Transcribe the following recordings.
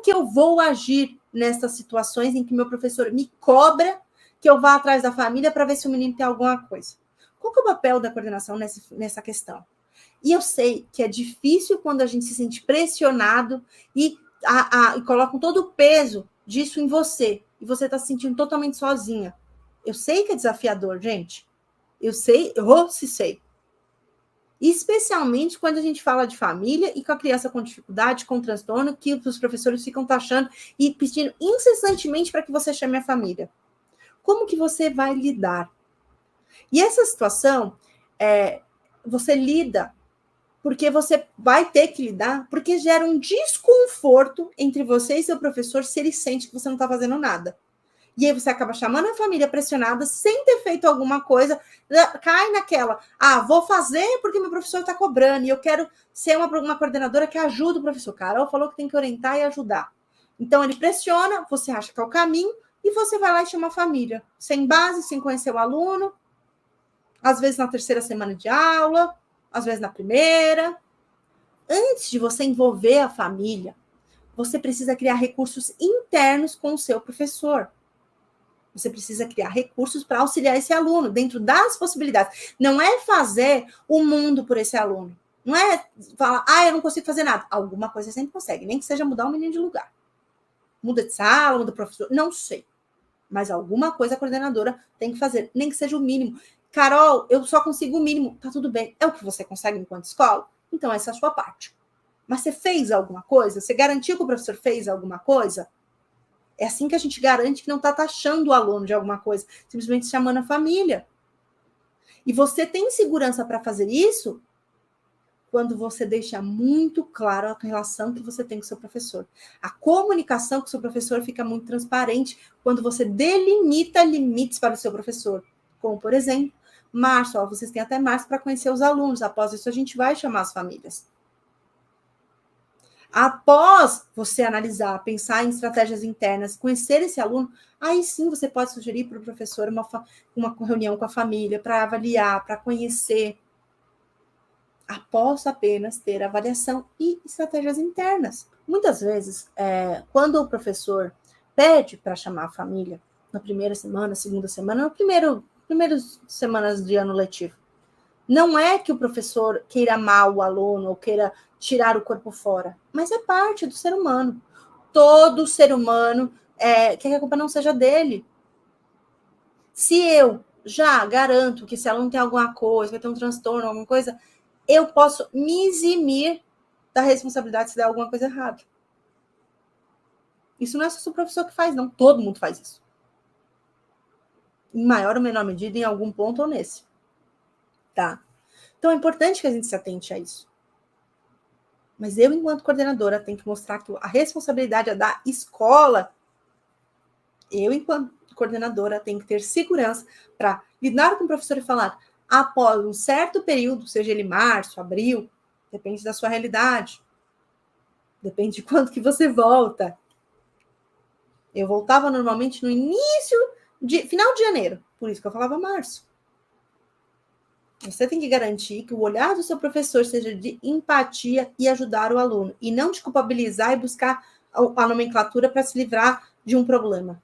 que eu vou agir nessas situações em que meu professor me cobra que eu vá atrás da família para ver se o menino tem alguma coisa? Qual que é o papel da coordenação nessa questão? E eu sei que é difícil quando a gente se sente pressionado e colocam todo o peso disso em você. E você está se sentindo totalmente sozinha. Eu sei que é desafiador, gente. Eu sei, sei. Especialmente quando a gente fala de família e com a criança com dificuldade, com transtorno, que os professores ficam taxando e pedindo incessantemente para que você chame a família. Como que você vai lidar? E essa situação, você lida porque você vai ter que lidar, porque gera um desconforto entre você e seu professor se ele sente que você não está fazendo nada. E aí você acaba chamando a família pressionada, sem ter feito alguma coisa, cai naquela, vou fazer porque meu professor está cobrando, e eu quero ser uma coordenadora que ajuda o professor. Carol falou que tem que orientar e ajudar. Então ele pressiona, você acha que é o caminho, e você vai lá e chama a família, sem base, sem conhecer o aluno, às vezes na terceira semana de aula, às vezes na primeira. Antes de você envolver a família, você precisa criar recursos internos com o seu professor. Você precisa criar recursos para auxiliar esse aluno, dentro das possibilidades. Não é fazer o mundo por esse aluno. Não é falar, eu não consigo fazer nada. Alguma coisa você sempre consegue, nem que seja mudar o menino de lugar. Muda de sala, muda de professor, não sei. Mas alguma coisa a coordenadora tem que fazer, nem que seja o mínimo. Carol, eu só consigo o mínimo. Tá tudo bem. É o que você consegue enquanto escola? Então essa é a sua parte. Mas você fez alguma coisa? Você garantiu que o professor fez alguma coisa? É assim que a gente garante que não está taxando o aluno de alguma coisa, simplesmente chamando a família. E você tem segurança para fazer isso quando você deixa muito claro a relação que você tem com o seu professor. A comunicação com o seu professor fica muito transparente quando você delimita limites para o seu professor. Como, por exemplo, março, vocês têm até março para conhecer os alunos. Após isso, a gente vai chamar as famílias. Após você analisar, pensar em estratégias internas, conhecer esse aluno, aí sim você pode sugerir para o professor uma reunião com a família para avaliar, para conhecer. Após apenas ter avaliação e estratégias internas. Muitas vezes, quando o professor pede para chamar a família, na primeira semana, segunda semana, no primeiras semanas de ano letivo, não é que o professor queira mal o aluno ou queira tirar o corpo fora, mas é parte do ser humano. Todo ser humano quer que a culpa não seja dele. Se eu já garanto que esse aluno tem alguma coisa, vai ter um transtorno, alguma coisa, eu posso me eximir da responsabilidade se der alguma coisa errada. Isso não é só o professor que faz, não. Todo mundo faz isso. Em maior ou menor medida, em algum ponto ou nesse. Tá? Então, é importante que a gente se atente a isso. Mas eu, enquanto coordenadora, tenho que mostrar que a responsabilidade é da escola. Eu, enquanto coordenadora, tenho que ter segurança para lidar com o professor e falar, após um certo período, seja ele março, abril, depende da sua realidade. Depende de quando que você volta. Eu voltava normalmente no final de janeiro. Por isso que eu falava março. Você tem que garantir que o olhar do seu professor seja de empatia e ajudar o aluno. E não de culpabilizar e buscar a nomenclatura para se livrar de um problema.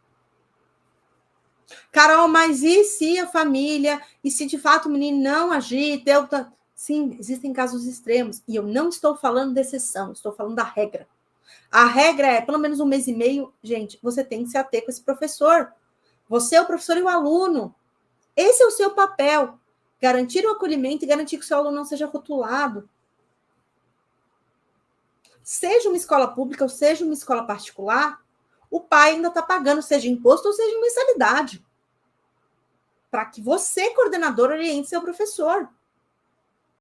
Carol, mas e se a família? E se de fato o menino não agir? Sim, existem casos extremos. E eu não estou falando de exceção, estou falando da regra. A regra é, pelo menos 1 mês e meio, gente, você tem que se ater com esse professor. Você é o professor e o aluno. Esse é o seu papel. Garantir o acolhimento e garantir que o seu aluno não seja rotulado. Seja uma escola pública ou seja uma escola particular, o pai ainda está pagando, seja imposto ou seja mensalidade. Para que você, coordenador, oriente seu professor.